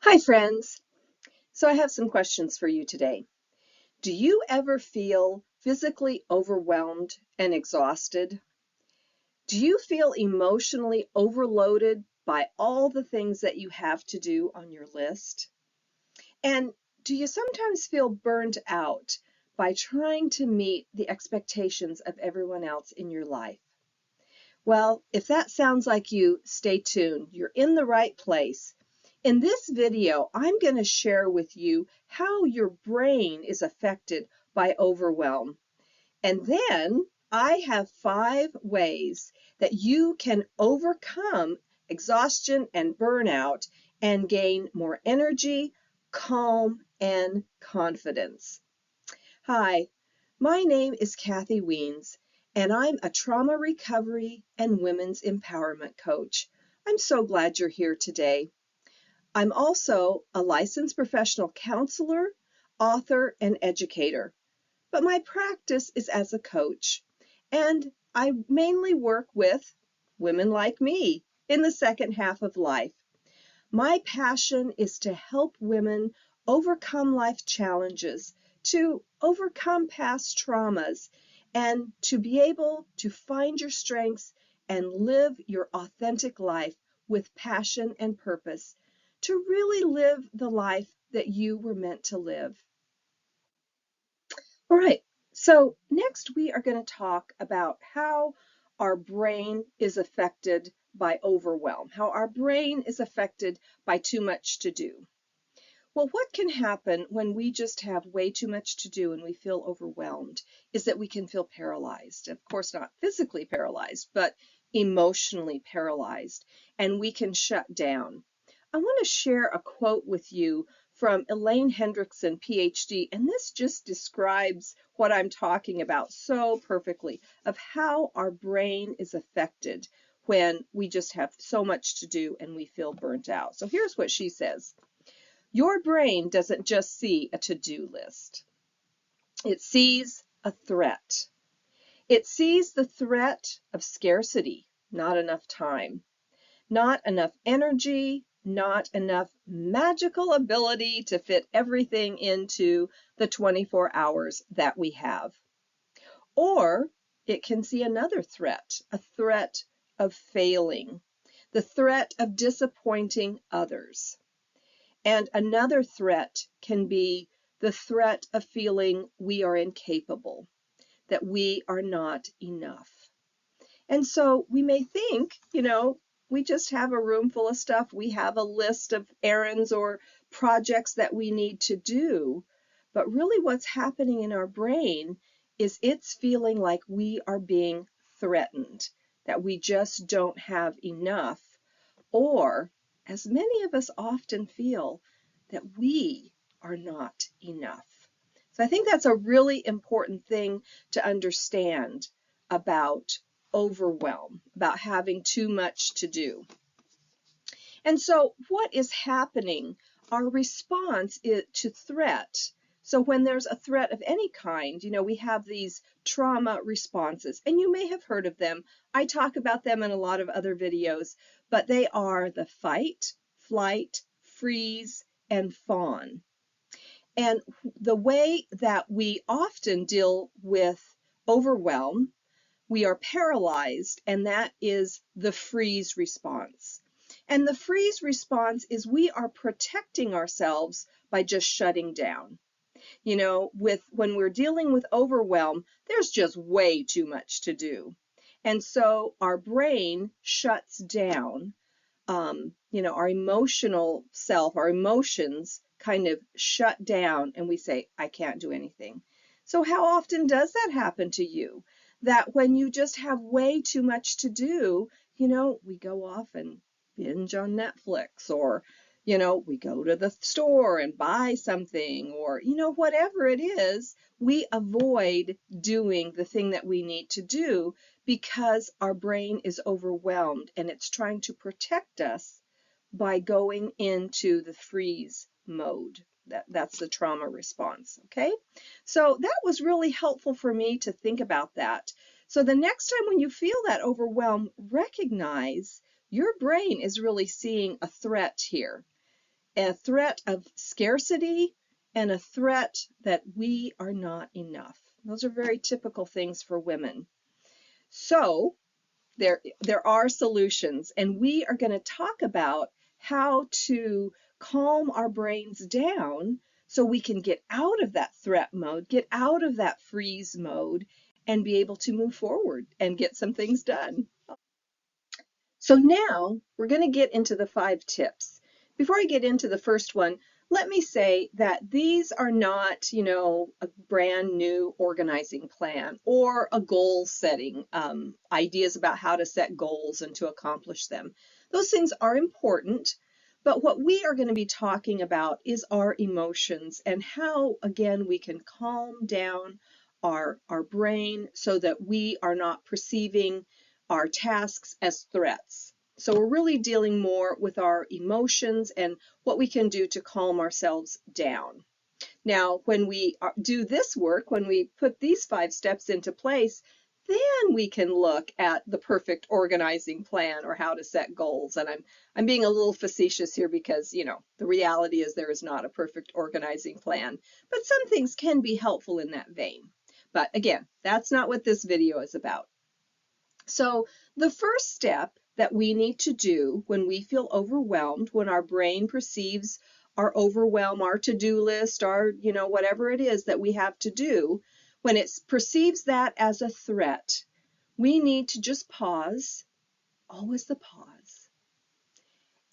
Hi, friends. So I have some questions for you today. Do you ever feel physically overwhelmed and exhausted? Do you feel emotionally overloaded by all the things that you have to do on your list? And do you sometimes feel burned out by trying to meet the expectations of everyone else in your life? Well, if that sounds like you, stay tuned. You're in the right place. In this video, I'm going to share with you how your brain is affected by overwhelm. And then I have 5 ways that you can overcome exhaustion and burnout and gain more energy, calm, and confidence. Hi, my name is Kathy Weens, and I'm a trauma recovery and women's empowerment coach. I'm so glad you're here today. I'm also a licensed professional counselor, author, and educator, but my practice is as a coach, and I mainly work with women like me in the second half of life. My passion is to help women overcome life challenges, to overcome past traumas, and to be able to find your strengths and live your authentic life with passion and purpose, to really live the life that you were meant to live. All right, so next we are going to talk about how our brain is affected by overwhelm, how our brain is affected by too much to do. Well, what can happen when we just have way too much to do and we feel overwhelmed is that we can feel paralyzed. Of course, not physically paralyzed, but emotionally paralyzed, and we can shut down. I want to share a quote with you from Elaine Hendrickson, PhD, and this just describes what I'm talking about so perfectly of how our brain is affected when we just have so much to do and we feel burnt out. So here's what she says. Your brain doesn't just see a to-do list. It sees a threat. It sees the threat of scarcity, not enough time, not enough energy, not enough magical ability to fit everything into the 24 hours that we have. Or it can see another threat, a threat of failing, the threat of disappointing others. And another threat can be the threat of feeling we are incapable, that we are not enough. And so we may think, we just have a room full of stuff. We have a list of errands or projects that we need to do. But really what's happening in our brain is it's feeling like we are being threatened, that we just don't have enough, or, as many of us often feel, that we are not enough. So I think that's a really important thing to understand about overwhelm, about having too much to do. And so what is happening? Our response is to threat. So when there's a threat of any kind, we have these trauma responses, and you may have heard of them. I talk about them in a lot of other videos, but they are the fight, flight, freeze, and fawn. And the way that we often deal with overwhelm, we are paralyzed, and that is the freeze response. And the freeze response is we are protecting ourselves by just shutting down. When we're dealing with overwhelm, there's just way too much to do. And so our brain shuts down. Our emotional self, our emotions kind of shut down, and we say, I can't do anything. So how often does that happen to you? That when you just have way too much to do, we go off and binge on Netflix, or, we go to the store and buy something, or, whatever it is, we avoid doing the thing that we need to do because our brain is overwhelmed and it's trying to protect us by going into the freeze mode. That's the trauma response, okay? So that was really helpful for me to think about that. So the next time when you feel that overwhelm, recognize your brain is really seeing a threat here. a threat of scarcity, and a threat that we are not enough. Those are very typical things for women. So there are solutions, and we are going to talk about how to calm our brains down so we can get out of that threat mode, get out of that freeze mode, and be able to move forward and get some things done. So now we're going to get into the 5 tips. Before I get into the first one, let me say that these are not, a brand new organizing plan or a goal setting, ideas about how to set goals and to accomplish them. Those things are important, but what we are going to be talking about is our emotions and how, again, we can calm down our brain so that we are not perceiving our tasks as threats. So we're really dealing more with our emotions and what we can do to calm ourselves down. Now, when we do this work, when we put these 5 steps into place, then we can look at the perfect organizing plan or how to set goals. And I'm being a little facetious here because, the reality is there is not a perfect organizing plan, but some things can be helpful in that vein. But again, that's not what this video is about. So the first step that we need to do when we feel overwhelmed, when our brain perceives our overwhelm, our to-do list, our, whatever it is that we have to do, when it perceives that as a threat, we need to just pause, always the pause,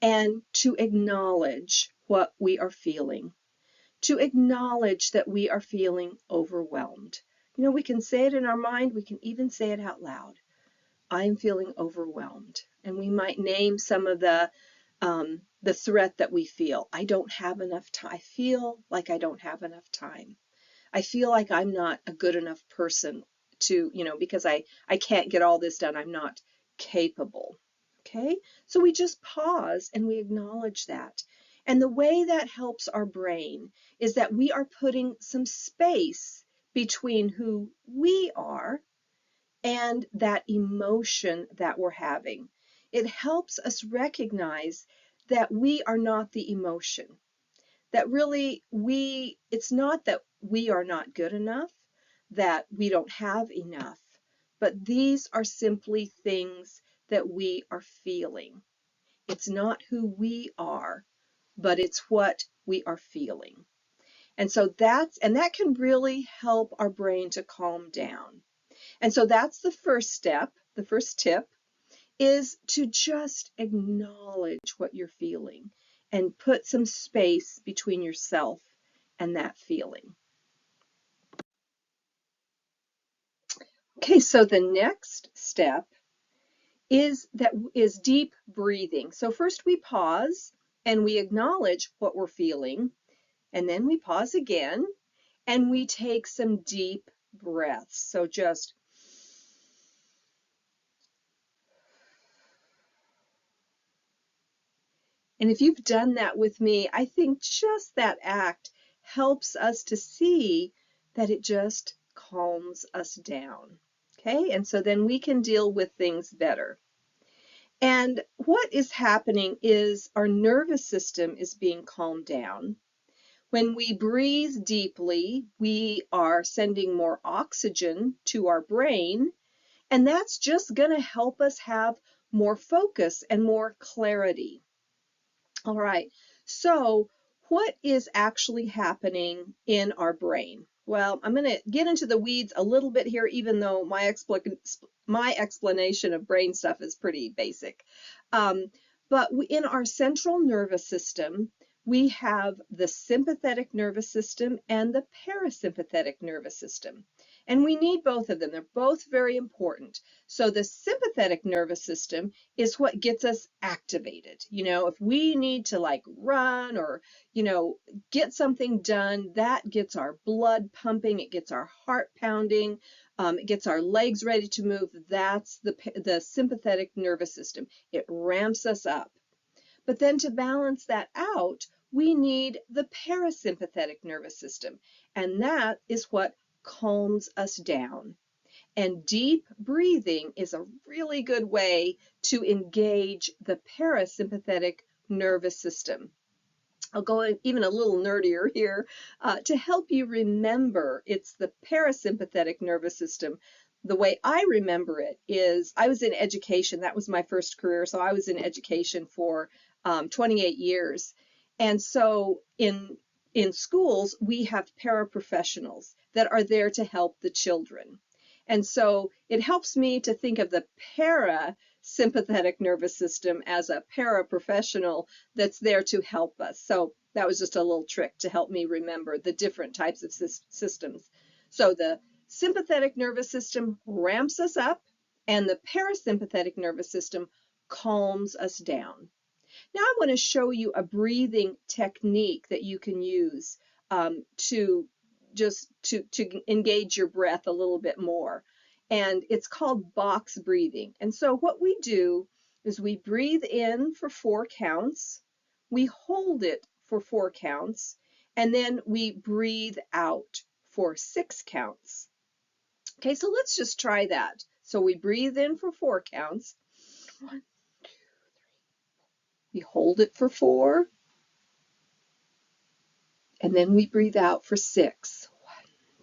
and to acknowledge what we are feeling, to acknowledge that we are feeling overwhelmed. We can say it in our mind, we can even say it out loud. I'm feeling overwhelmed. And we might name some of the threat that we feel. I don't have enough time. I feel like I don't have enough time. I feel like I'm not a good enough person to, because I can't get all this done. I'm not capable. Okay? So we just pause and we acknowledge that. And the way that helps our brain is that we are putting some space between who we are and that emotion that we're having. It helps us recognize that we are not the emotion, that really it's not that we are not good enough, that we don't have enough, but these are simply things that we are feeling. It's not who we are, but it's what we are feeling. And so that can really help our brain to calm down. And so that's the first step. The first tip is to just acknowledge what you're feeling and put some space between yourself and that feeling. Okay, so the next step is deep breathing. So first we pause and we acknowledge what we're feeling, and then we pause again and we take some deep breaths. So just And if you've done that with me, I think just that act helps us to see that it just calms us down. Okay, and so then we can deal with things better. And what is happening is our nervous system is being calmed down. When we breathe deeply, we are sending more oxygen to our brain, and that's just going to help us have more focus and more clarity. All right, so what is actually happening in our brain? Well, I'm going to get into the weeds a little bit here, even though my explanation of brain stuff is pretty basic. But in our central nervous system, we have the sympathetic nervous system and the parasympathetic nervous system. And we need both of them. They're both very important. So the sympathetic nervous system is what gets us activated. If we need to like run or, get something done, that gets our blood pumping, it gets our heart pounding, it gets our legs ready to move. That's the sympathetic nervous system. It ramps us up. But then to balance that out, we need the parasympathetic nervous system. And that is what calms us down. And deep breathing is a really good way to engage the parasympathetic nervous system. I'll go even a little nerdier here to help you remember. It's the parasympathetic nervous system. The way I remember it is I was in education. That was my first career. So I was in education for 28 years. And so in schools, we have paraprofessionals that are there to help the children. And so it helps me to think of the parasympathetic nervous system as a paraprofessional that's there to help us. So that was just a little trick to help me remember the different types of systems. So the sympathetic nervous system ramps us up, and the parasympathetic nervous system calms us down. Now I want to show you a breathing technique that you can use to engage your breath a little bit more. And it's called box breathing. And so what we do is we breathe in for 4 counts, we hold it for 4 counts, and then we breathe out for 6 counts. Okay, so let's just try that. So we breathe in for 4 counts. 1, 2, 3. We hold it for 4, and then we breathe out for 6. 1,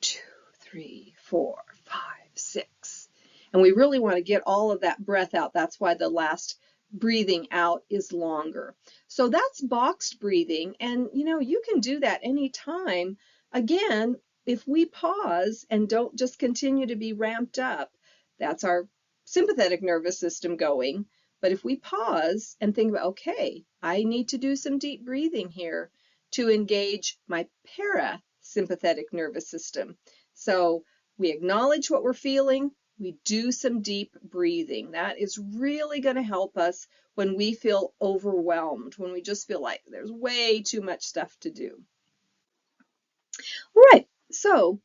2, 3, 4, 5, 6. And we really want to get all of that breath out. That's why the last breathing out is longer. So that's boxed breathing. And you can do that anytime. Again, if we pause and don't just continue to be ramped up, that's our sympathetic nervous system going. But if we pause and think about, okay, I need to do some deep breathing here to engage my parasympathetic nervous system. So we acknowledge what we're feeling, we do some deep breathing. That is really going to help us when we feel overwhelmed, when we just feel like there's way too much stuff to do. All right, so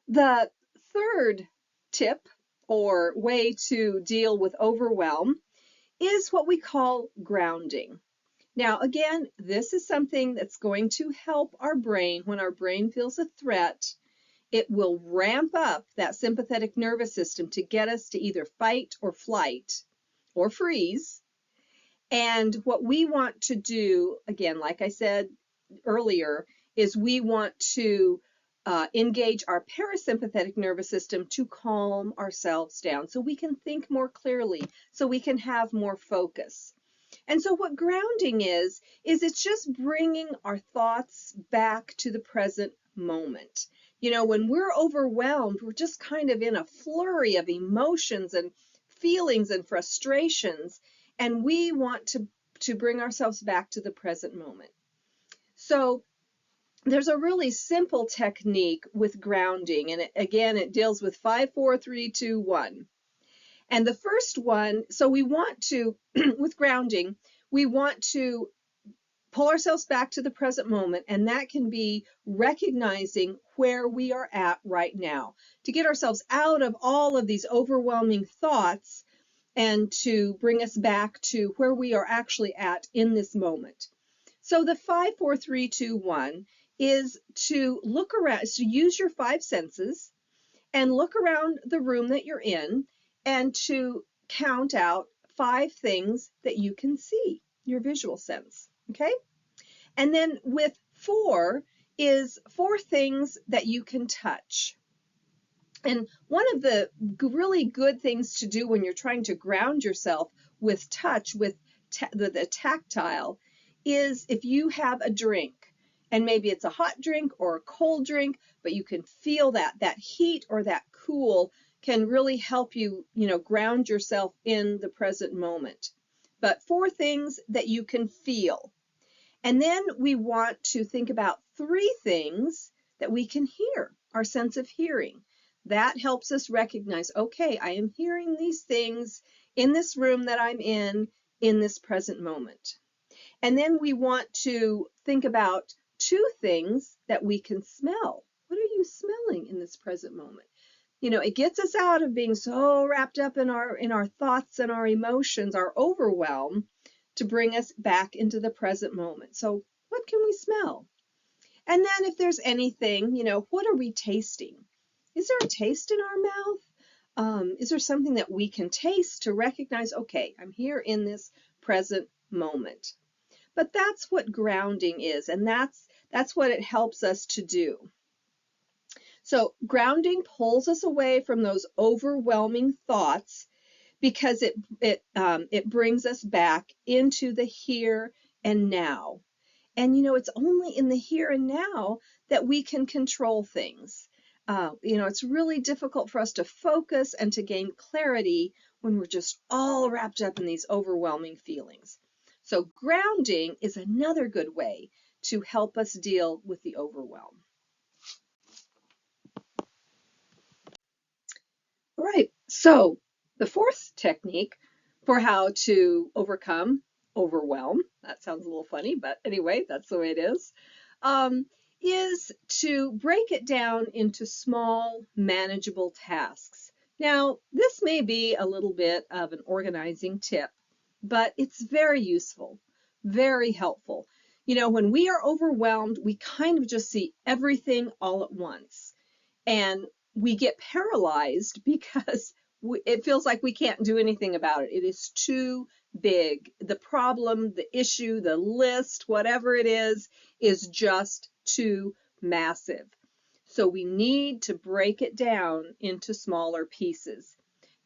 the third tip or way to deal with overwhelm is what we call grounding. Now, again, this is something that's going to help our brain when our brain feels a threat. It will ramp up that sympathetic nervous system to get us to either fight or flight or freeze. And what we want to do, again, like I said earlier, is we want to engage our parasympathetic nervous system to calm ourselves down so we can think more clearly, so we can have more focus. And so what grounding is it's just bringing our thoughts back to the present moment. When we're overwhelmed, we're just kind of in a flurry of emotions and feelings and frustrations, and we want to bring ourselves back to the present moment. So there's a really simple technique with grounding, and it deals with 5, 4, 3, 2, 1. And the first one, so we want to, with grounding, we want to pull ourselves back to the present moment, and that can be recognizing where we are at right now, to get ourselves out of all of these overwhelming thoughts and to bring us back to where we are actually at in this moment. So the 5, 4, 3, 2, 1 is to look around, so use your 5 senses and look around the room that you're in and to count out 5 things that you can see, your visual sense, okay? And then with 4 is 4 things that you can touch. And one of the really good things to do when you're trying to ground yourself with touch, with the tactile, is if you have a drink, and maybe it's a hot drink or a cold drink, but you can feel that heat or that cool can really help you, ground yourself in the present moment. But 4 things that you can feel. And then we want to think about 3 things that we can hear, our sense of hearing. That helps us recognize, okay, I am hearing these things in this room that I'm in this present moment. And then we want to think about 2 things that we can smell. What are you smelling in this present moment? It gets us out of being so wrapped up in our thoughts and our emotions, our overwhelm, to bring us back into the present moment. So what can we smell? And then if there's anything, what are we tasting? Is there a taste in our mouth? Is there something that we can taste to recognize, okay, I'm here in this present moment? But that's what grounding is, and that's what it helps us to do. So grounding pulls us away from those overwhelming thoughts because it brings us back into the here and now. And it's only in the here and now that we can control things. It's really difficult for us to focus and to gain clarity when we're just all wrapped up in these overwhelming feelings. So grounding is another good way to help us deal with the overwhelm. All right, so the fourth technique for how to overcome overwhelm, that sounds a little funny, but anyway, that's the way it um, is to break it down into small, manageable tasks. Now, this may be a little bit of an organizing tip, but it's very useful, very helpful. When we are overwhelmed, we kind of just see everything all at once. And we get paralyzed because it feels like we can't do anything about it. It is too big. The problem, the issue, the list, whatever it is just too massive. So we need to break it down into smaller pieces.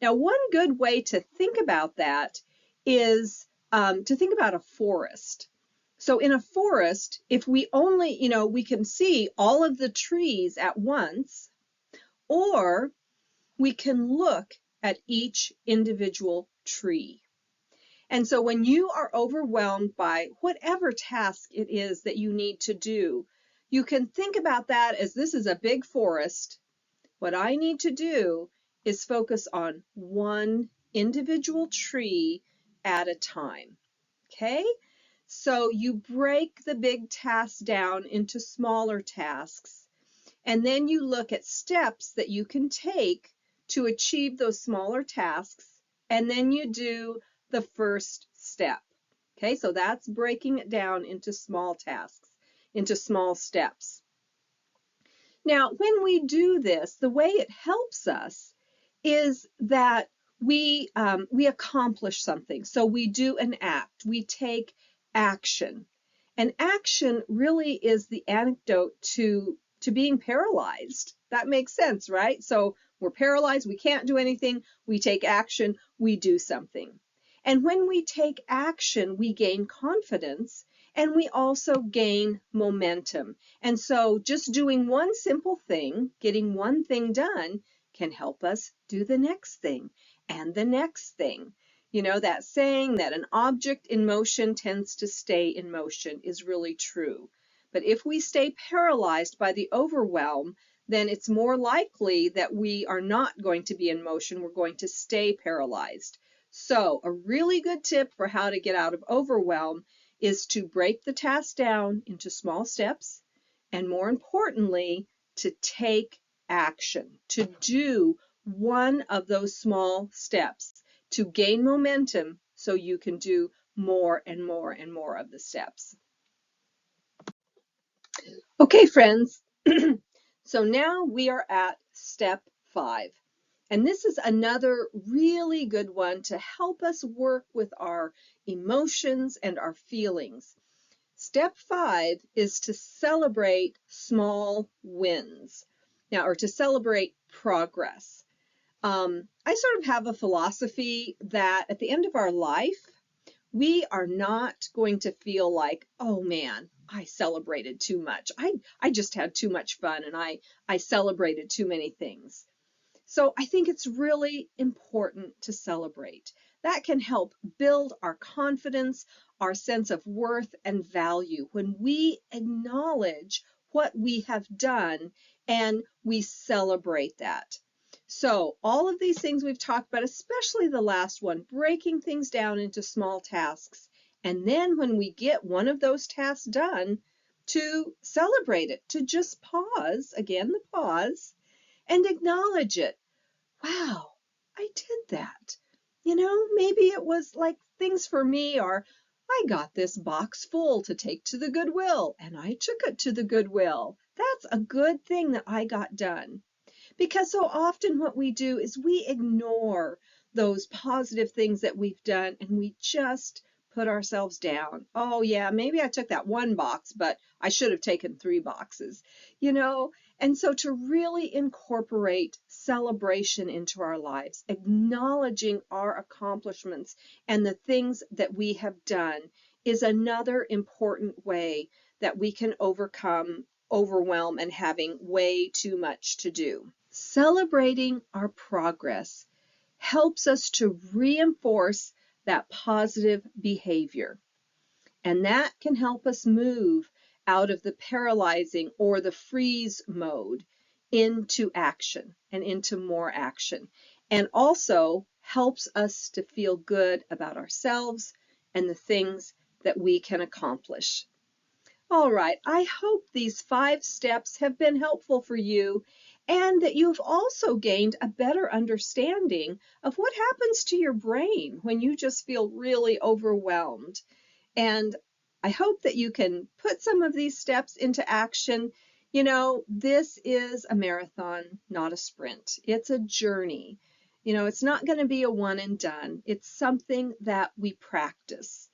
Now, one good way to think about that is to think about a forest. So in a forest, if we only, we can see all of the trees at once, or we can look at each individual tree. And so when you are overwhelmed by whatever task it is that you need to do, you can think about that as this is a big forest. What I need to do is focus on one individual tree at a time. Okay? So you break the big task down into smaller tasks, and then you look at steps that you can take to achieve those smaller tasks, and then you do the first step. Okay, so that's breaking it down into small tasks, into small steps. Now, when we do this, the way it helps us is that we accomplish something. So we do an act, we take action. And action really is the antidote to being paralyzed. That makes sense, right? So we're paralyzed, we can't do anything, we take action, we do something. And when we take action, we gain confidence and we also gain momentum. And so just doing one simple thing, getting one thing done, can help us do the next thing and the next thing. That saying that an object in motion tends to stay in motion is really true. But if we stay paralyzed by the overwhelm, then it's more likely that we are not going to be in motion. We're going to stay paralyzed. So a really good tip for how to get out of overwhelm is to break the task down into small steps, and more importantly, to take action, to do one of those small steps to gain momentum so you can do more and more and more of the steps. Okay, friends, so now we are at step 5. And this is another really good one to help us work with our emotions and our feelings. Step 5 is to celebrate small wins. Now, or to celebrate progress. I sort of have a philosophy that at the end of our life, we are not going to feel like, oh man, I celebrated too much. I just had too much fun and I celebrated too many things. So I think it's really important to celebrate. That can help build our confidence, our sense of worth and value when we acknowledge what we have done and we celebrate that. So all of these things we've talked about, especially the last one, breaking things down into small tasks. And then when we get one of those tasks done, to celebrate it, to just pause, again, the pause, and acknowledge it. Wow, I did that. Maybe it was like things for me are, I got this box full to take to the Goodwill, and I took it to the Goodwill. That's a good thing that I got done. Because so often what we do is we ignore those positive things that we've done and we just put ourselves down. Oh, yeah, maybe I took that one box, but I should have taken 3 boxes, you know? And so to really incorporate celebration into our lives, acknowledging our accomplishments and the things that we have done is another important way that we can overcome overwhelm and having way too much to do. Celebrating our progress helps us to reinforce that positive behavior. And that can help us move out of the paralyzing or the freeze mode into action and into more action. And also helps us to feel good about ourselves and the things that we can accomplish. All right, I hope these 5 steps have been helpful for you and that you've also gained a better understanding of what happens to your brain when you just feel really overwhelmed. And I hope that you can put some of these steps into action. You know, this is a marathon, not a sprint. It's a journey. You know, it's not going to be a one and done. It's something that we practice.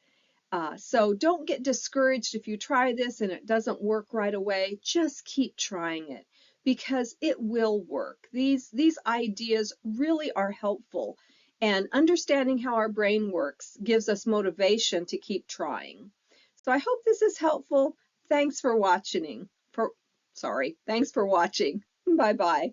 So don't get discouraged if you try this and it doesn't work right away. Just keep trying it because it will work. These ideas really are helpful, and understanding how our brain works gives us motivation to keep trying. So I hope this is helpful. Thanks for watching. Thanks for watching. Bye-bye.